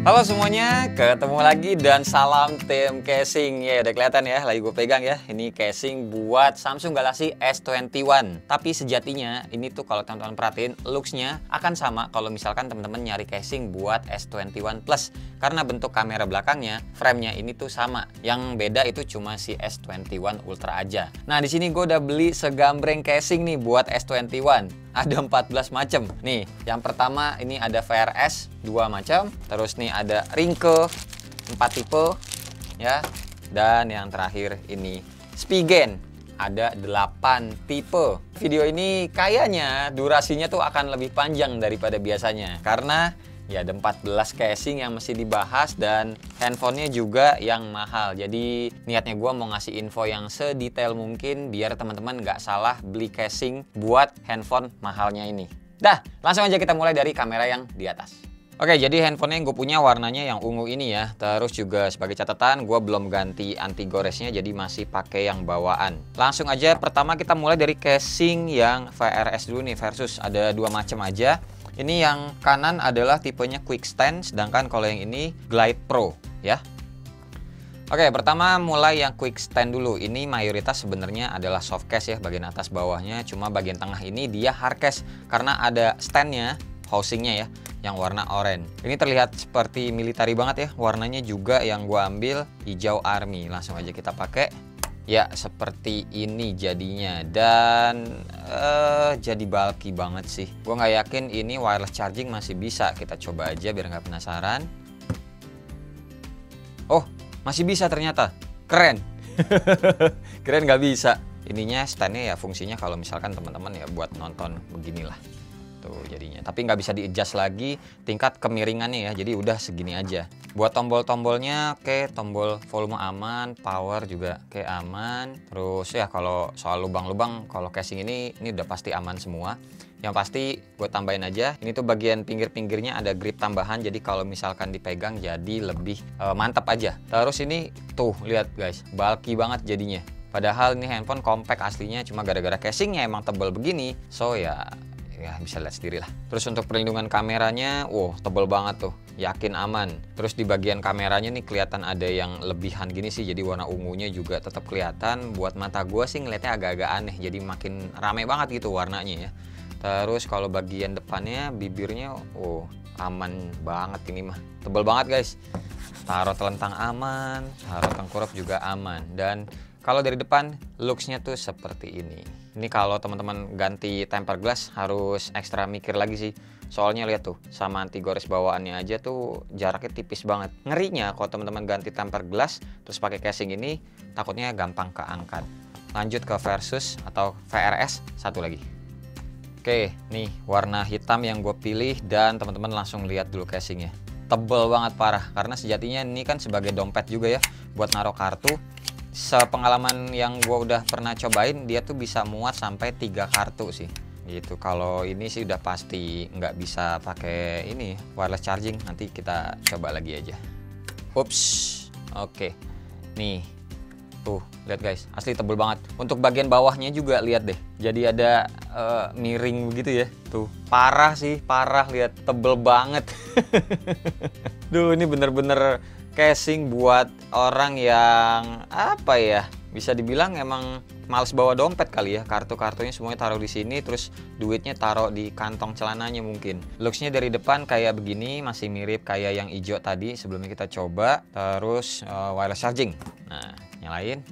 Halo semuanya, ketemu lagi dan salam tim casing. Ya udah kelihatan ya, lagi gue pegang ya. Ini casing buat Samsung Galaxy S21. Tapi sejatinya ini tuh kalau teman-teman perhatiin, looks-nya akan sama kalau misalkan teman-teman nyari casing buat S21 Plus. Karena bentuk kamera belakangnya, frame-nya ini tuh sama. Yang beda itu cuma si S21 Ultra aja. Nah, di sini gue udah beli segambreng casing nih buat S21. Ada 14 macam. Nih, yang pertama ini ada VRS 2 macam, terus nih ada Ringke 4 tipe ya. Dan yang terakhir ini Spigen ada 8 tipe. Video ini kayaknya durasinya tuh akan lebih panjang daripada biasanya karena ya ada 14 casing yang mesti dibahas dan handphonenya juga yang mahal. Jadi niatnya gue mau ngasih info yang sedetail mungkin biar teman-teman nggak salah beli casing buat handphone mahalnya ini. Dah, langsung aja kita mulai dari kamera yang di atas. Oke, jadi handphonenya yang gue punya warnanya yang ungu ini ya. Terus juga sebagai catatan, gue belum ganti anti goresnya, jadi masih pakai yang bawaan. Langsung aja, pertama kita mulai dari casing yang VRS dulu nih, versus ada 2 macam aja. Ini yang kanan adalah tipenya Quick Stand, sedangkan kalau yang ini Glide Pro ya. Oke, pertama mulai yang Quick Stand dulu. Ini mayoritas sebenarnya adalah soft case ya, bagian atas bawahnya. Cuma bagian tengah ini dia hard case karena ada standnya, housingnya ya, yang warna oranye. Ini terlihat seperti military banget ya. Warnanya juga yang gua ambil hijau army. Langsung aja kita pakai. Ya, seperti ini jadinya. Dan jadi bulky banget sih. Gue nggak yakin ini wireless charging masih bisa. Kita coba aja biar nggak penasaran. Oh, masih bisa ternyata. Keren. Keren nggak bisa. Ininya standnya ya fungsinya kalau misalkan teman-teman ya buat nonton beginilah. Tuh jadinya, tapi nggak bisa di-adjust lagi tingkat kemiringannya ya, jadi udah segini aja. Buat tombol-tombolnya oke, tombol volume aman, power juga oke aman. Terus ya kalau soal lubang-lubang, kalau casing ini udah pasti aman semua. Yang pasti gue tambahin aja, ini tuh bagian pinggir-pinggirnya ada grip tambahan, jadi kalau misalkan dipegang jadi lebih mantap aja. Terus ini tuh lihat guys, bulky banget jadinya. Padahal ini handphone compact aslinya, cuma gara-gara casingnya emang tebal begini, so ya bisa lihat sendiri lah. Terus untuk perlindungan kameranya, wow tebel banget tuh, yakin aman. Terus di bagian kameranya nih kelihatan ada yang lebihan gini sih, jadi warna ungunya juga tetap kelihatan. Buat mata gua sih ngeliatnya agak-agak aneh, jadi makin rame banget gitu warnanya ya. Terus kalau bagian depannya, bibirnya, oh aman banget ini mah, tebel banget guys. Taruh telentang aman, taruh tengkurap juga aman. Dan kalau dari depan, looks-nya tuh seperti ini. Ini kalau teman-teman ganti tempered glass harus ekstra mikir lagi sih. Soalnya lihat tuh, sama anti gores bawaannya aja tuh jaraknya tipis banget. Ngerinya kalau teman-teman ganti tempered glass terus pakai casing ini, takutnya gampang keangkat. Lanjut ke versus atau VRS satu lagi. Oke, nih warna hitam yang gue pilih dan teman-teman langsung lihat dulu casingnya. Tebel banget parah, karena sejatinya ini kan sebagai dompet juga ya, buat naruh kartu. Sepengalaman yang gue udah pernah cobain, dia tuh bisa muat sampai 3 kartu sih gitu. Kalau ini sih udah pasti nggak bisa pakai ini wireless charging, nanti kita coba lagi aja. Ups, oke. Nih tuh lihat guys, asli tebel banget. Untuk bagian bawahnya juga lihat deh, jadi ada miring begitu ya. Tuh parah sih, parah, lihat tebel banget. Duh, ini bener-bener casing buat orang yang apa ya, bisa dibilang emang males bawa dompet kali ya. Kartu-kartunya semuanya taruh di sini, terus duitnya taruh di kantong celananya mungkin. Looksnya dari depan kayak begini, masih mirip kayak yang hijau tadi sebelumnya kita coba. Terus wireless charging. Nah, nyalain.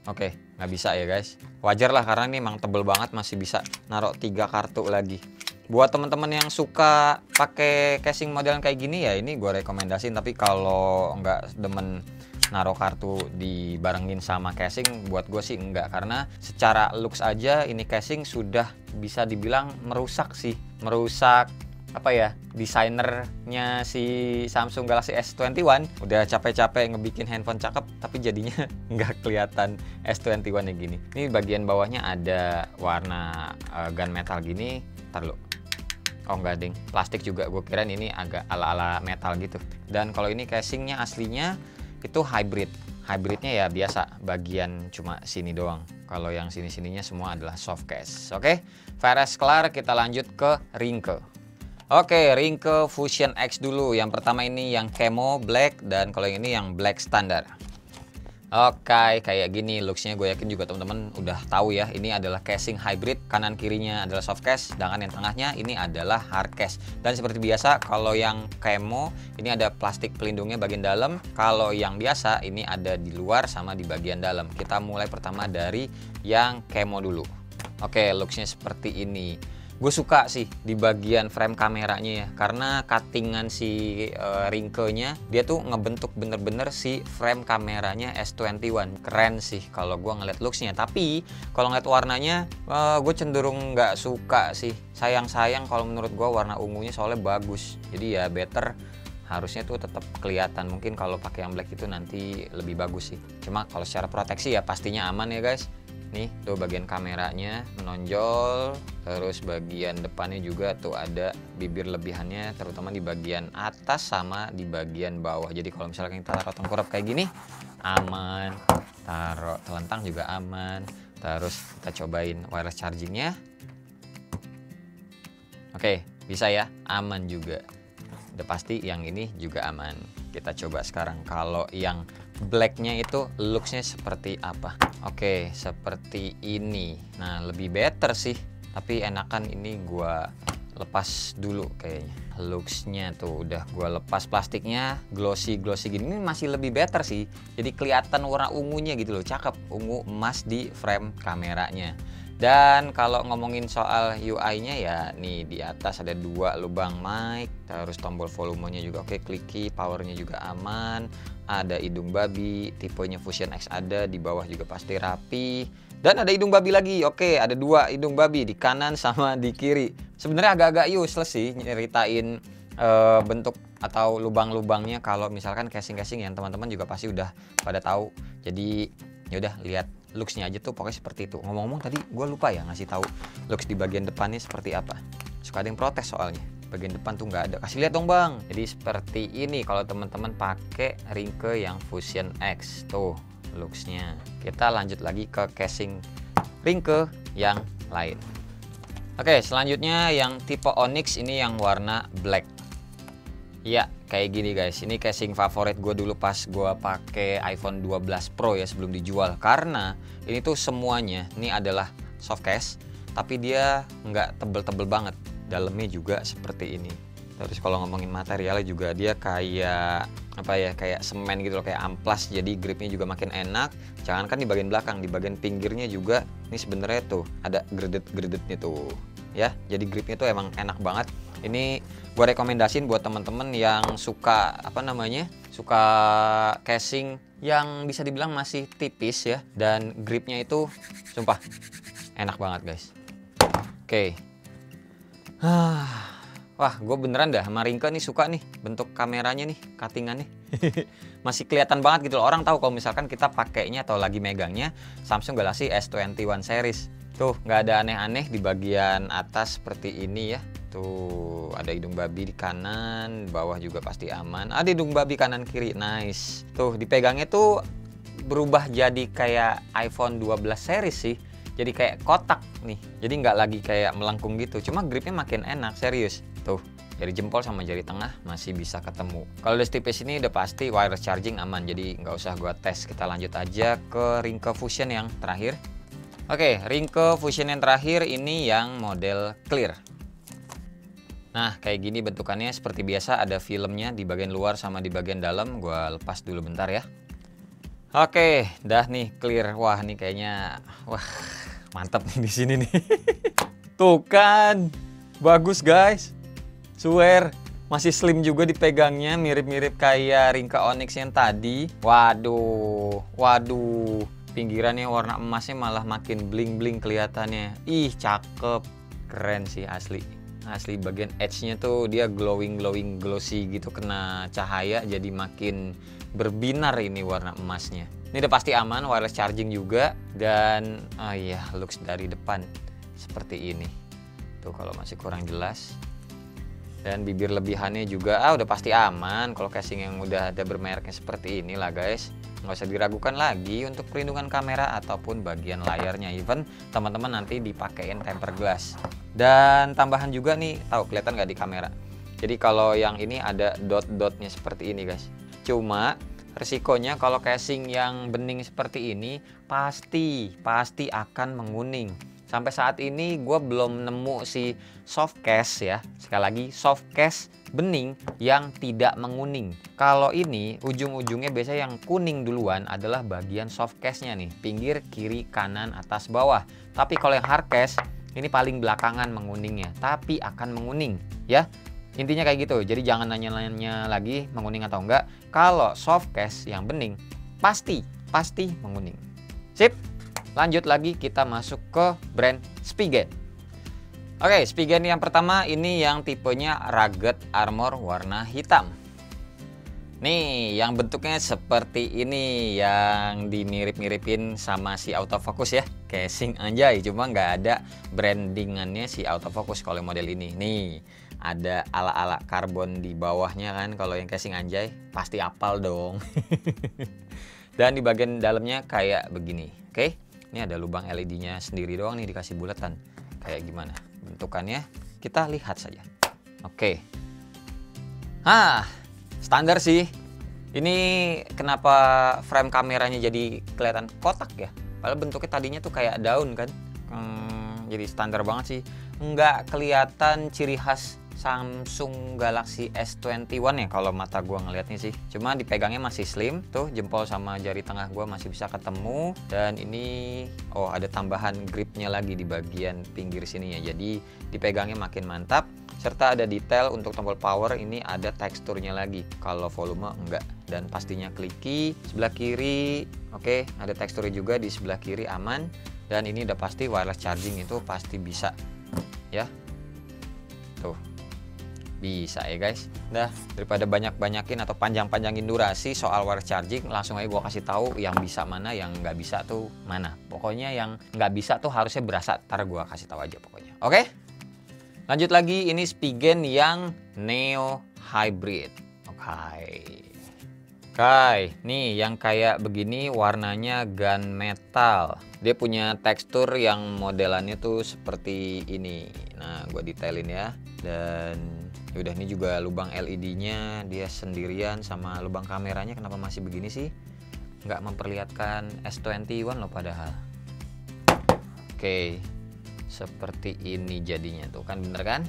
Oke, nggak bisa ya guys. Wajar lah karena ini emang tebel banget, masih bisa naruh 3 kartu lagi. Buat teman-teman yang suka pakai casing modelan kayak gini ya ini gue rekomendasiin. Tapi kalau nggak demen naruh kartu dibarengin sama casing, buat gue sih enggak. Karena secara looks aja ini casing sudah bisa dibilang merusak sih. Merusak apa ya, desainernya si Samsung Galaxy S21. Udah capek-capek ngebikin handphone cakep tapi jadinya nggak kelihatan S21 nya gini. Ini bagian bawahnya ada warna gunmetal gini. Ntar lu. Oh enggak ding, plastik juga, gue kirain ini agak ala-ala metal gitu. Dan kalau ini casingnya aslinya itu hybrid. Hybridnya ya biasa, bagian cuma sini doang. Kalau yang sini-sininya semua adalah soft case. Oke, VRS kelar, kita lanjut ke Ringke. Oke, Ringke Fusion X dulu. Yang pertama ini yang camo black, dan kalau yang ini yang black standar. Oke, kayak gini looksnya, gue yakin juga teman-teman udah tahu ya. Ini adalah casing hybrid, kanan kirinya adalah soft case, sedangkan yang tengahnya ini adalah hard case. Dan seperti biasa, kalau yang camo ini ada plastik pelindungnya bagian dalam, kalau yang biasa ini ada di luar sama di bagian dalam. Kita mulai pertama dari yang camo dulu. Oke, looksnya seperti ini. Gue suka sih di bagian frame kameranya ya, karena cuttingan si Ringke-nya dia tuh ngebentuk bener-bener si frame kameranya S21. Keren sih kalau gue ngeliat looksnya. Tapi kalau ngeliat warnanya gue cenderung nggak suka sih. Sayang-sayang kalau menurut gue warna ungunya soalnya bagus. Jadi ya better harusnya tuh tetap kelihatan. Mungkin kalau pakai yang black itu nanti lebih bagus sih. Cuma kalau secara proteksi ya pastinya aman ya guys. Nih tuh bagian kameranya menonjol, terus bagian depannya juga tuh ada bibir lebihannya, terutama di bagian atas sama di bagian bawah. Jadi kalau misalkan kita taruh tengkurap kayak gini aman, taruh telentang juga aman. Terus kita cobain wireless chargingnya. Oke, bisa ya, aman juga. Udah pasti yang ini juga aman. Kita coba sekarang kalau yang blacknya itu looksnya seperti apa. Oke, seperti ini. Nah, lebih better sih, tapi enakan ini gua lepas dulu kayaknya. Looksnya tuh udah gua lepas plastiknya, glossy gini. Ini masih lebih better sih, jadi kelihatan warna ungunya gitu loh. Cakep, ungu emas di frame kameranya. Dan kalau ngomongin soal UI-nya ya, nih di atas ada 2 lubang mic, terus tombol volumenya juga oke, clicky, powernya juga aman, ada hidung babi, tipenya Fusion X ada, di bawah juga pasti rapi, dan ada hidung babi lagi. Oke, ada 2 hidung babi di kanan sama di kiri. Sebenarnya agak-agak useless sih nyeritain bentuk atau lubang-lubangnya kalau misalkan casing-casing yang teman-teman juga pasti udah pada tahu. Jadi yaudah lihat looksnya aja tuh pokoknya seperti itu. Ngomong-ngomong tadi gue lupa ya ngasih tahu looks di bagian depannya seperti apa. Suka ada yang protes soalnya bagian depan tuh nggak ada. Kasih lihat dong bang. Jadi seperti ini kalau teman-teman pakai Ringke yang Fusion X tuh looksnya. Kita lanjut lagi ke casing Ringke yang lain. Oke, selanjutnya yang tipe Onyx ini yang warna black. Ya, kayak gini guys. Ini casing favorit gue dulu pas gue pakai iPhone 12 Pro ya sebelum dijual. Karena ini tuh semuanya ini adalah soft case, tapi dia nggak tebel-tebel banget. Dalamnya juga seperti ini. Terus kalau ngomongin materialnya juga dia kayak apa ya, kayak semen gitu loh, kayak amplas. Jadi gripnya juga makin enak. Jangankan di bagian belakang, di bagian pinggirnya juga ini sebenarnya tuh ada gredet-gredetnya tuh. Ya, jadi gripnya tuh emang enak banget. Ini gue rekomendasiin buat temen-temen yang suka apa namanya, suka casing yang bisa dibilang masih tipis ya, dan gripnya itu sumpah enak banget guys. Oke. Wah, gue beneran dah sama Ringke nih suka nih bentuk kameranya nih, cuttingannya. Masih kelihatan banget gitu loh. Orang tahu kalau misalkan kita pakainya atau lagi megangnya Samsung Galaxy S21 series. Tuh, nggak ada aneh-aneh di bagian atas seperti ini ya. Tuh, ada hidung babi di kanan, bawah juga pasti aman. Ada hidung babi kanan kiri, nice. Tuh, dipegangnya tuh berubah jadi kayak iPhone 12 series sih. Jadi kayak kotak nih. Jadi nggak lagi kayak melengkung gitu. Cuma gripnya makin enak, serius. Tuh, jari jempol sama jari tengah masih bisa ketemu. Kalau udah setipis ini udah pasti wireless charging aman. Jadi nggak usah gua tes. Kita lanjut aja ke Ringke Fusion yang terakhir. Oke, Ringke Fusion yang terakhir ini yang model clear. Nah, kayak gini bentukannya seperti biasa, ada filmnya di bagian luar sama di bagian dalam. Gua lepas dulu bentar ya. Oke, dah nih clear. Wah, nih kayaknya mantap nih di sini nih. Tuh kan, bagus guys. Swear, masih slim juga dipegangnya, mirip-mirip kayak Ringke Onyx yang tadi. Waduh, pinggirannya warna emasnya malah makin bling-bling kelihatannya. Ih, cakep, keren sih asli. Asli bagian edge-nya tuh dia glowing glossy gitu, kena cahaya jadi makin berbinar ini warna emasnya. Ini udah pasti aman, wireless charging juga, dan iya, looks dari depan seperti ini. Tuh kalau masih kurang jelas. Dan bibir lebihannya juga udah pasti aman. Kalau casing yang udah ada bermereknya seperti inilah guys, nggak usah diragukan lagi untuk perlindungan kamera ataupun bagian layarnya. Even teman-teman nanti dipakein tempered glass. Dan tambahan juga nih, tahu kelihatan nggak di kamera? Jadi kalau yang ini ada dot-dotnya seperti ini guys. Cuma resikonya kalau casing yang bening seperti ini pasti akan menguning. Sampai saat ini gue belum nemu si soft case ya. Sekali lagi soft case bening yang tidak menguning. Kalau ini ujung-ujungnya biasanya yang kuning duluan adalah bagian soft case-nya nih, pinggir, kiri, kanan, atas, bawah. Tapi kalau yang hard case ini paling belakangan menguningnya, tapi akan menguning ya. Intinya kayak gitu. Jadi jangan nanya-nanya lagi menguning atau enggak. Kalau soft case yang bening pasti menguning. Sip. Lanjut lagi kita masuk ke brand Spigen. Oke, Spigen yang pertama ini yang tipenya Rugged Armor warna hitam. Nih, yang bentuknya seperti ini, yang dimirip-miripin sama si autofocus ya. Casing anjay, cuma nggak ada brandingannya si autofocus kalau model ini. Nih, ada ala-ala karbon di bawahnya kan. Kalau yang casing anjay, pasti apal dong. Dan di bagian dalamnya kayak begini, oke? Ini ada lubang LED-nya sendiri doang nih, dikasih bulatan. Kayak gimana bentukannya? Kita lihat saja. Oke. Standar sih. Ini kenapa frame kameranya jadi kelihatan kotak ya? Padahal bentuknya tadinya tuh kayak daun kan. Jadi standar banget sih. Nggak kelihatan ciri khas Samsung Galaxy S21 ya kalau mata gua ngelihatnya sih. Cuma dipegangnya masih slim. Tuh jempol sama jari tengah gua masih bisa ketemu. Dan ini ada tambahan gripnya lagi di bagian pinggir sini ya. Jadi dipegangnya makin mantap. Serta ada detail untuk tombol power, ini ada teksturnya lagi. Kalau volume enggak. Dan pastinya kliki. Sebelah kiri oke, ada teksturnya juga di sebelah kiri aman. Dan ini udah pasti wireless charging itu pasti bisa ya. Tuh bisa ya guys. Nah, daripada banyak-banyakin atau panjang-panjangin durasi soal wireless charging, langsung aja gue kasih tahu yang bisa mana, yang nggak bisa tuh mana. Pokoknya yang nggak bisa tuh harusnya berasa, ntar gue kasih tahu aja pokoknya. Oke? Lanjut lagi, ini Spigen yang Neo Hybrid. Oke, nih yang kayak begini warnanya gunmetal. Dia punya tekstur yang modelannya tuh seperti ini. Nah, gue detailin ya. Dan udah ini juga lubang LED-nya dia sendirian sama lubang kameranya kenapa masih begini sih? Nggak memperlihatkan S21 loh padahal. Oke, seperti ini jadinya tuh kan, bener kan?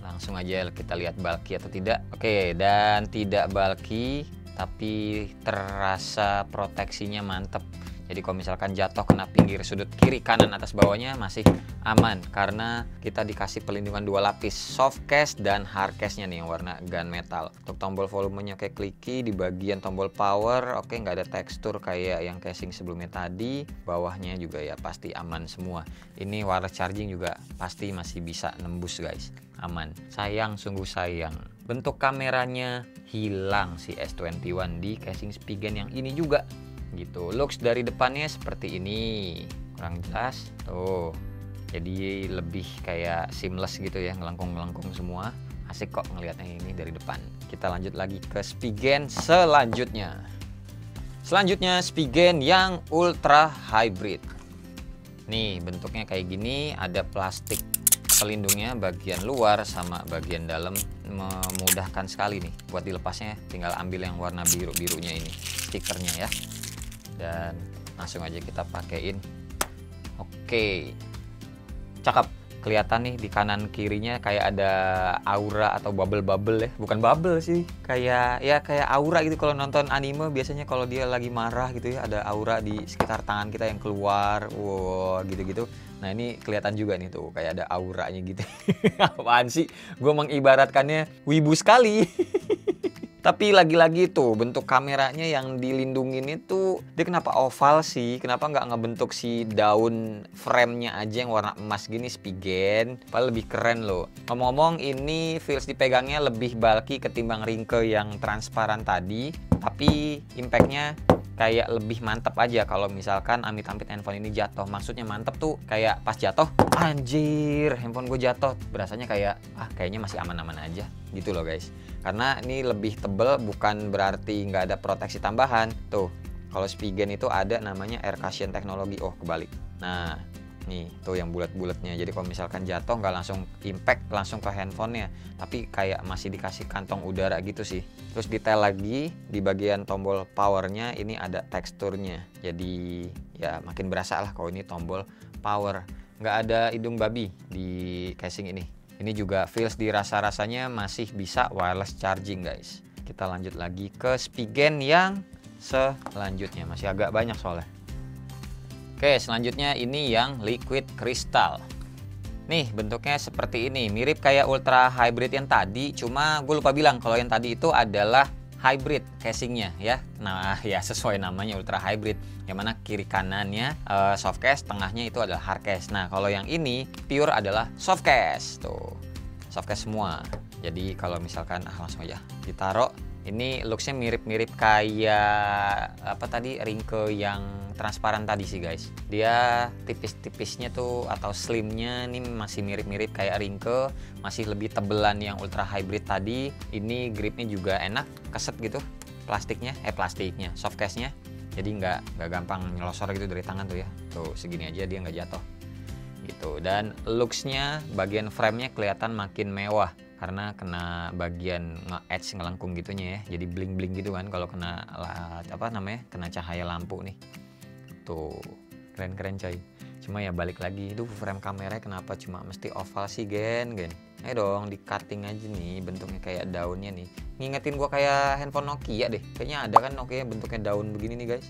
Langsung aja kita lihat bulky atau tidak. Oke, dan tidak bulky tapi terasa proteksinya mantep. Jadi kalau misalkan jatuh kena pinggir sudut kiri, kanan, atas, bawahnya masih aman. Karena kita dikasih pelindungan dua lapis, soft case dan hard case-nya nih yang warna gunmetal. Untuk tombol volumenya kayak kliki, di bagian tombol power oke, nggak ada tekstur kayak yang casing sebelumnya tadi. Bawahnya juga ya pasti aman semua. Ini wireless charging juga pasti masih bisa nembus guys, aman. Sayang, sungguh sayang, bentuk kameranya hilang si S21 di casing Spigen yang ini juga gitu. Looks dari depannya seperti ini, kurang jelas tuh, jadi lebih kayak seamless gitu ya, ngelengkung-ngelengkung semua. Asik kok ngelihatnya ini dari depan. Kita lanjut lagi ke Spigen selanjutnya. Spigen yang Ultra Hybrid. Nih bentuknya kayak gini, ada plastik pelindungnya bagian luar sama bagian dalam, memudahkan sekali nih buat dilepasnya. Tinggal ambil yang warna biru-birunya ini, stikernya ya. Dan langsung aja kita pakein. Oke, cakep. Kelihatan nih di kanan kirinya kayak ada aura atau bubble-bubble ya. Bukan bubble sih, kayak aura gitu. Kalau nonton anime biasanya kalau dia lagi marah gitu ya, ada aura di sekitar tangan kita yang keluar. Wow, gitu-gitu. Nah ini kelihatan juga nih tuh, kayak ada auranya gitu. Apaan sih? Gue mengibaratkannya wibu sekali. Tapi lagi-lagi tuh bentuk kameranya yang dilindungin itu, dia kenapa oval sih? Kenapa nggak ngebentuk si daun frame-nya aja yang warna emas gini Spigen? Padahal lebih keren loh. Ngomong-ngomong, ini feels dipegangnya lebih bulky ketimbang ringke yang transparan tadi. Tapi impact-nya kayak lebih mantep aja kalau misalkan amit-amit handphone ini jatuh. Maksudnya mantep tuh kayak pas jatuh, anjir handphone gue jatuh, berasanya kayak kayaknya masih aman-aman aja gitu loh guys. Karena ini lebih tebel, bukan berarti nggak ada proteksi tambahan. Tuh, kalau Spigen itu ada namanya air cushion teknologi. Oh, kebalik. Nah, Nih, tuh yang bulat-bulatnya. Jadi kalau misalkan jatuh nggak langsung impact langsung ke handphonenya, tapi kayak masih dikasih kantong udara gitu sih. Terus detail lagi di bagian tombol powernya ini ada teksturnya. Jadi ya makin berasa lah kalau ini tombol power. Nggak ada hidung babi di casing ini. Ini juga feels di rasa-rasanya masih bisa wireless charging guys. Kita lanjut lagi ke Spigen yang selanjutnya. Masih agak banyak soalnya. Oke, selanjutnya ini yang liquid crystal. Nih, bentuknya seperti ini. Mirip kayak ultra hybrid yang tadi, cuma gue lupa bilang kalau yang tadi itu adalah hybrid casingnya ya. Nah, ya sesuai namanya ultra hybrid. Yang mana kiri kanannya soft case, tengahnya itu adalah hard case. Nah, kalau yang ini pure adalah soft case. Tuh, soft case semua. Jadi kalau misalkan langsung aja ditaruh. Ini looksnya mirip-mirip kayak apa tadi, ringke yang transparan tadi sih guys. Dia tipis-tipisnya tuh atau slimnya ini masih mirip-mirip kayak ringke, masih lebih tebelan yang ultra hybrid tadi. Ini gripnya juga enak, keset gitu plastiknya, soft case-nya. Jadi nggak gampang nyelosor gitu dari tangan tuh ya. Tuh segini aja dia nggak jatuh gitu. Dan looksnya bagian framenya kelihatan makin mewah karena kena bagian nge-edge ngelengkung gitunya ya, jadi bling-bling gitu kan kalau kena apa namanya, kena cahaya lampu nih. Tuh keren-keren coy. Cuma ya balik lagi, itu frame kameranya kenapa cuma mesti oval sih gen. Ayo dong di cutting aja nih, bentuknya kayak daunnya nih. Ngingetin gua kayak handphone Nokia deh. Kayaknya ada kan Nokia bentuknya daun begini nih guys.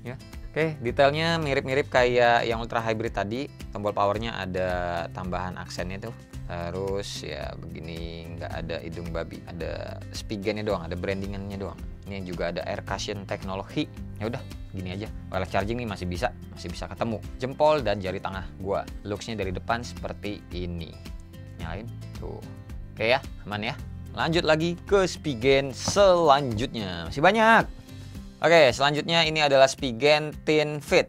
Ya. Oke, detailnya mirip-mirip kayak yang ultra hybrid tadi. Tombol powernya ada tambahan aksennya tuh. Terus ya begini, nggak ada hidung babi, ada Spigennya doang, ada brandingannya doang. Ini juga ada air cushion teknologi. Ya udah, gini aja. Wireless charging nih masih bisa ketemu. Jempol dan jari tengah gua. Looksnya dari depan seperti ini. Nyalain tuh. Oke ya, aman ya. Lanjut lagi ke Spigen selanjutnya. Masih banyak. Oke, selanjutnya ini adalah Spigen Thin Fit.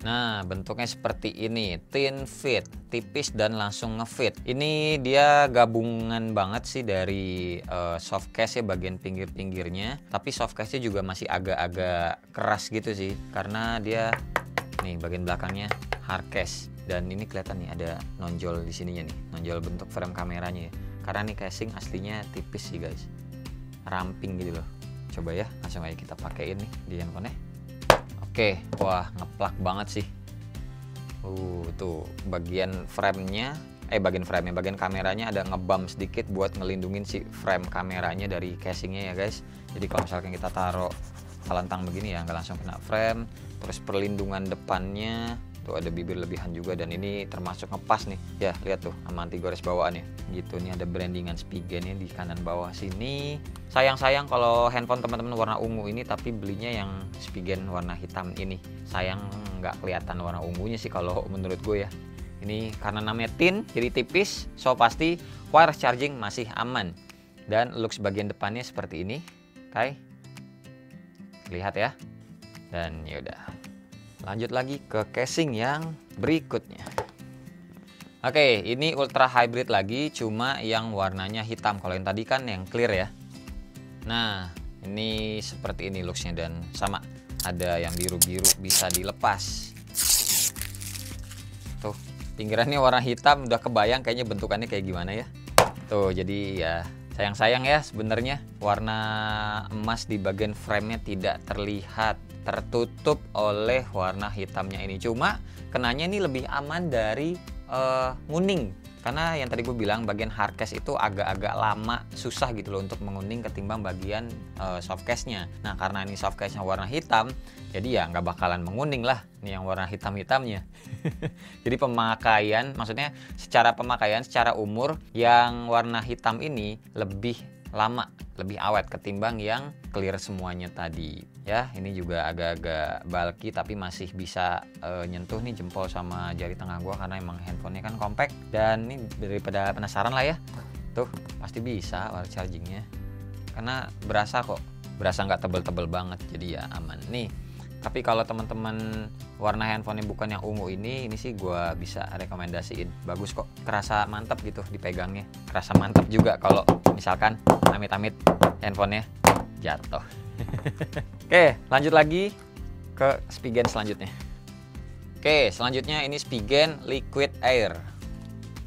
Nah, bentuknya seperti ini, thin fit, tipis dan langsung ngefit. Ini dia gabungan banget sih dari soft case ya bagian pinggir-pinggirnya, tapi soft case-nya juga masih agak-agak keras gitu sih, karena dia nih bagian belakangnya hard case. Dan ini kelihatan nih ada nonjol di sininya nih, nonjol bentuk frame kameranya ya. Karena nih casing aslinya tipis sih guys, ramping gitu loh. Coba ya, langsung aja kita pakein nih di handphone-nya. Oke, wah ngeplak banget sih. Tuh bagian bagian kameranya ada ngebump sedikit buat ngelindungin si frame kameranya dari casingnya ya guys. Jadi kalau misalkan kita taruh telentang begini ya nggak langsung kena frame. Terus perlindungan depannya tuh ada bibir lebihan juga, dan ini termasuk ngepas nih ya, lihat tuh sama anti gores bawaannya gitu. Ini ada brandingan Spigennya di kanan bawah sini. Sayang kalau handphone teman-teman warna ungu ini, tapi belinya yang Spigen warna hitam ini. Sayang nggak kelihatan warna ungunya sih kalau menurut gue ya. Ini karena namanya thin jadi tipis, so pasti wireless charging masih aman. Dan looks bagian depannya seperti ini, oke, lihat ya. Dan yaudah, lanjut lagi ke casing yang berikutnya. Oke, ini ultra hybrid lagi, cuma yang warnanya hitam. Kalau yang tadi kan yang clear ya. Nah, ini seperti ini looksnya, dan sama ada yang biru-biru bisa dilepas. Tuh, pinggirannya warna hitam, udah kebayang kayaknya bentukannya kayak gimana ya. Tuh, jadi ya sayang-sayang ya sebenarnya warna emas di bagian framenya tidak terlihat, tertutup oleh warna hitamnya ini. Cuma kenanya ini lebih aman dari nguning, karena yang tadi gue bilang bagian hard case itu agak-agak lama, susah gitu loh untuk menguning ketimbang bagian soft case-nya. Nah, karena ini soft case-nya warna hitam, jadi ya nggak bakalan menguning lah ini yang warna hitam-hitamnya. Jadi pemakaian, maksudnya secara pemakaian, secara umur yang warna hitam ini lebih lama, lebih awet ketimbang yang clear semuanya tadi ya. Ini juga agak-agak bulky tapi masih bisa nyentuh nih jempol sama jari tengah gua, karena emang handphonenya kan compact. Dan ini daripada penasaran lah ya, tuh pasti bisa wireless chargingnya, karena berasa kok, berasa nggak tebel-tebel banget, jadi ya aman nih. Tapi kalau teman-teman warna handphonenya bukan yang ungu ini sih gua bisa rekomendasiin, bagus kok, kerasa mantap gitu dipegangnya, kerasa mantap juga kalau misalkan amit-amit handphonenya jatuh. Oke, lanjut lagi ke Spigen selanjutnya. Oke, selanjutnya ini Spigen Liquid Air.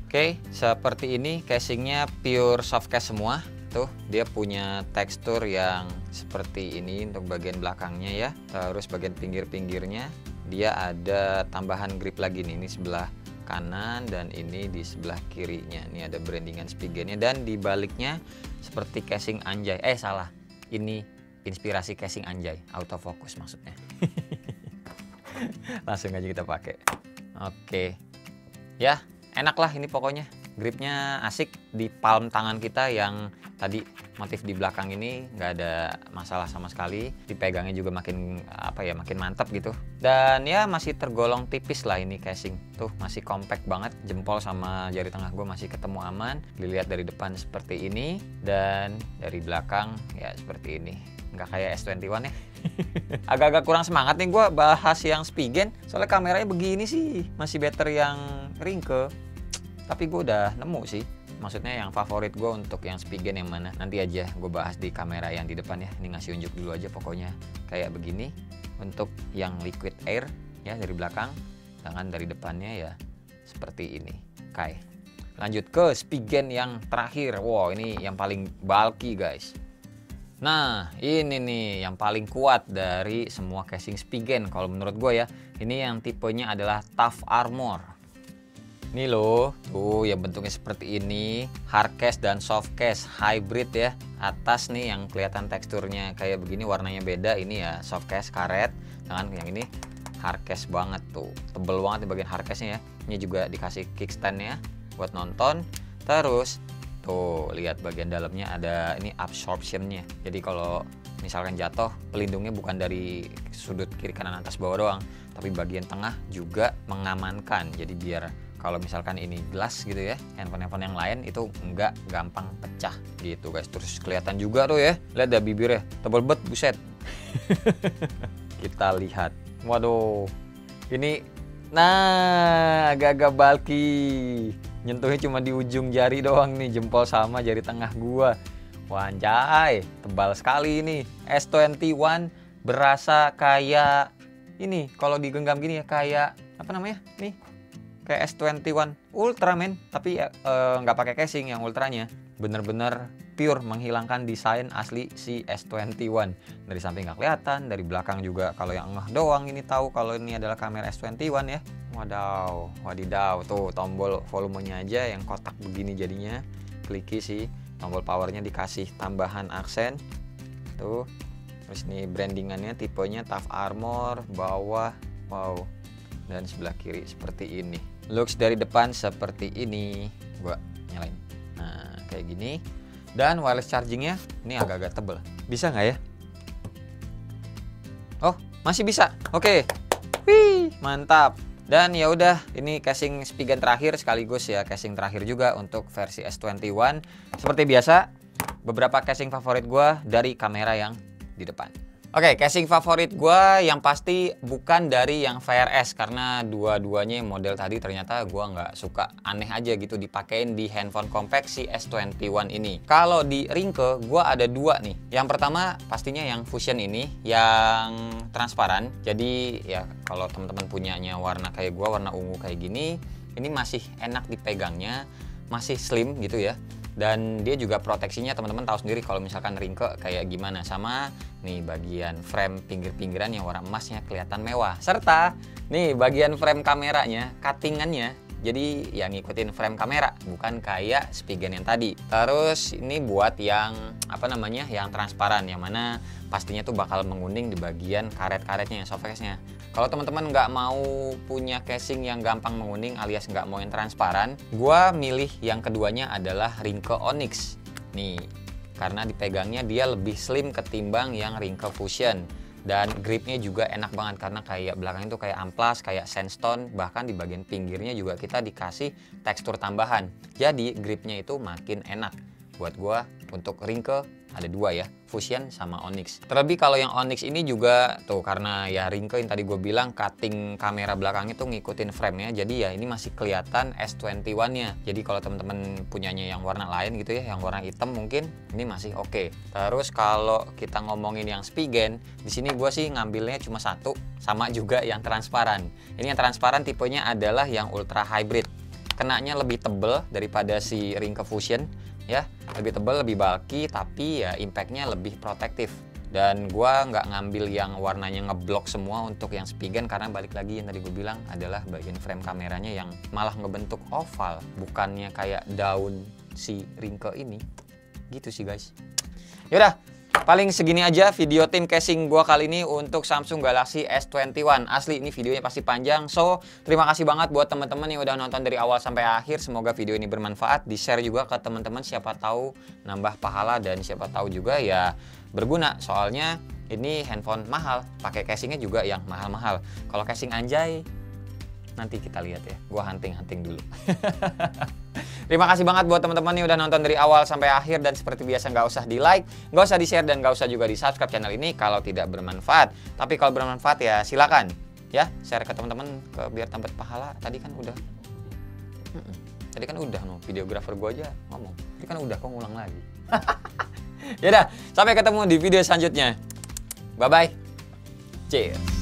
Oke, seperti ini casingnya pure soft case semua. Tuh, dia punya tekstur yang seperti ini untuk bagian belakangnya ya. Terus bagian pinggir-pinggirnya dia ada tambahan grip lagi nih, ini sebelah kanan dan ini di sebelah kirinya. Ini ada brandingan Spigennya dan di baliknya seperti casing Anjay. Salah. Ini inspirasi casing Anjay, autofocus maksudnya. Langsung aja kita pakai. Oke. Ya, enak lah ini pokoknya. Gripnya asik di palm tangan kita yang tadi motif di belakang ini nggak ada masalah sama sekali. Dipegangnya juga makin makin mantap gitu. Dan ya masih tergolong tipis lah ini casing. Tuh masih compact banget, jempol sama jari tengah gue masih ketemu aman. Dilihat dari depan seperti ini dan dari belakang ya seperti ini. Nggak kayak S21 ya. Agak-agak kurang semangat nih gue bahas yang Spigen, soalnya kameranya begini sih, masih better yang Ringke. Tapi gue udah nemu sih, maksudnya yang favorit gue untuk yang Spigen yang mana. Nanti aja gue bahas di kamera yang di depan ya. Ini ngasih unjuk dulu aja pokoknya kayak begini untuk yang Liquid Air ya dari belakang, sedangkan dari depannya ya seperti ini. Oke, lanjut ke Spigen yang terakhir. Wow, ini yang paling bulky guys. Nah, ini nih yang paling kuat dari semua casing Spigen kalau menurut gue ya. Ini yang tipenya adalah Tough Armor. Ini loh, tuh ya bentuknya seperti ini, hard case dan soft case hybrid ya. Atas nih yang kelihatan teksturnya kayak begini, warnanya beda. Ini ya soft case karet, dengan yang ini hard case banget tuh, tebel banget di bagian hard case-nya ya. Ini juga dikasih kickstand-nya buat nonton. Terus tuh lihat bagian dalamnya ada ini absorption-nya. Jadi kalau misalkan jatuh, pelindungnya bukan dari sudut kiri kanan atas bawah doang, tapi bagian tengah juga mengamankan. Jadi biar kalau misalkan ini gelas gitu ya, handphone yang lain itu nggak gampang pecah gitu guys. Terus kelihatan juga tuh ya, lihat ada bibirnya tebal bet, buset. Kita lihat, waduh, ini nah agak-agak bulky, nyentuhnya cuma di ujung jari doang nih, jempol sama jari tengah gua. Wanjay, tebal sekali ini. S21 berasa kayak ini, kalau digenggam gini ya kayak apa namanya nih, kayak S21 Ultra men, tapi nggak pakai casing yang ultranya, bener-bener pure menghilangkan desain asli si S21. Dari samping nggak kelihatan, dari belakang juga kalau yang ngeh doang ini tahu kalau ini adalah kamera S21 ya. Wadaw, wadidaw, tuh tombol volumenya aja yang kotak begini jadinya, kliki sih. Tombol powernya dikasih tambahan aksen tuh. Terus nih brandingannya tipenya Tough Armor bawah, wow, dan sebelah kiri seperti ini. Looks dari depan seperti ini, gua nyalain. Nah kayak gini. Dan wireless chargingnya ini agak-agak tebel. Bisa nggak ya? Oh masih bisa. Oke. Wih mantap. Dan ya udah, ini casing Spigen terakhir sekaligus ya casing terakhir juga untuk versi S21. Seperti biasa, beberapa casing favorit gua dari kamera yang di depan. Oke, casing favorit gua yang pasti bukan dari yang VRS, karena dua-duanya model tadi ternyata gua nggak suka, aneh aja gitu dipakein di handphone compact si S21 ini. Kalau di Ringke gua ada dua nih. Yang pertama pastinya yang Fusion ini, yang transparan. Jadi ya kalau teman-teman punyanya warna kayak gua, warna ungu kayak gini, ini masih enak dipegangnya, masih slim gitu ya. Dan dia juga proteksinya teman-teman tahu sendiri kalau misalkan Ringke kayak gimana. Sama nih bagian frame pinggir-pinggiran yang warna emasnya kelihatan mewah. Serta nih bagian frame kameranya, cuttingannya jadi yang ngikutin frame kamera, bukan kayak Spigen yang tadi. Terus ini buat yang apa namanya, yang transparan, yang mana pastinya tuh bakal menguning di bagian karet-karetnya, yang soft case-nya. Kalau teman-teman nggak mau punya casing yang gampang menguning alias nggak mau yang transparan, gua milih yang keduanya adalah Ringke Onyx. Nih, karena dipegangnya dia lebih slim ketimbang yang Ringke Fusion. Dan gripnya juga enak banget karena kayak belakang itu kayak amplas, kayak sandstone, bahkan di bagian pinggirnya juga kita dikasih tekstur tambahan. Jadi gripnya itu makin enak buat gua untuk Ringke Ada dua ya, Fusion sama Onyx. Terlebih kalau yang Onyx ini juga tuh karena ya ringke yang tadi gue bilang cutting kamera belakang itu ngikutin frame-nya. Jadi ya ini masih kelihatan S21-nya. Jadi kalau teman-teman punyanya yang warna lain gitu ya, yang warna hitam mungkin ini masih oke. Terus kalau kita ngomongin yang Spigen, di sini gue sih ngambilnya cuma satu, sama juga yang transparan. Ini yang transparan tipenya adalah yang ultra hybrid. Kenanya lebih tebel daripada si ringke Fusion. Ya, lebih tebal, lebih bulky, tapi ya impactnya lebih protektif. Dan gua nggak ngambil yang warnanya ngeblok semua untuk yang Spigen karena balik lagi yang tadi gue bilang adalah bagian frame kameranya yang malah ngebentuk oval, bukannya kayak daun si ringke ini. Gitu sih guys. Yaudah, paling segini aja video tim casing gua kali ini untuk Samsung Galaxy S21. Asli ini videonya pasti panjang. So, terima kasih banget buat teman-teman yang udah nonton dari awal sampai akhir. Semoga video ini bermanfaat. Di-share juga ke teman-teman, siapa tahu nambah pahala dan siapa tahu juga ya berguna. Soalnya ini handphone mahal, pakai casingnya juga yang mahal-mahal. Kalau casing anjay nanti kita lihat ya. Gua hunting-hunting dulu. Terima kasih banget buat teman-teman yang udah nonton dari awal sampai akhir, dan seperti biasa nggak usah di like, nggak usah di share, dan nggak usah juga di subscribe channel ini kalau tidak bermanfaat. Tapi kalau bermanfaat ya silakan ya share ke teman-teman biar tambah pahala. Tadi kan udah no videografer gua aja ngomong. Tadi kan udah, kok ngulang lagi. Yaudah, sampai ketemu di video selanjutnya. Bye bye. Cheers.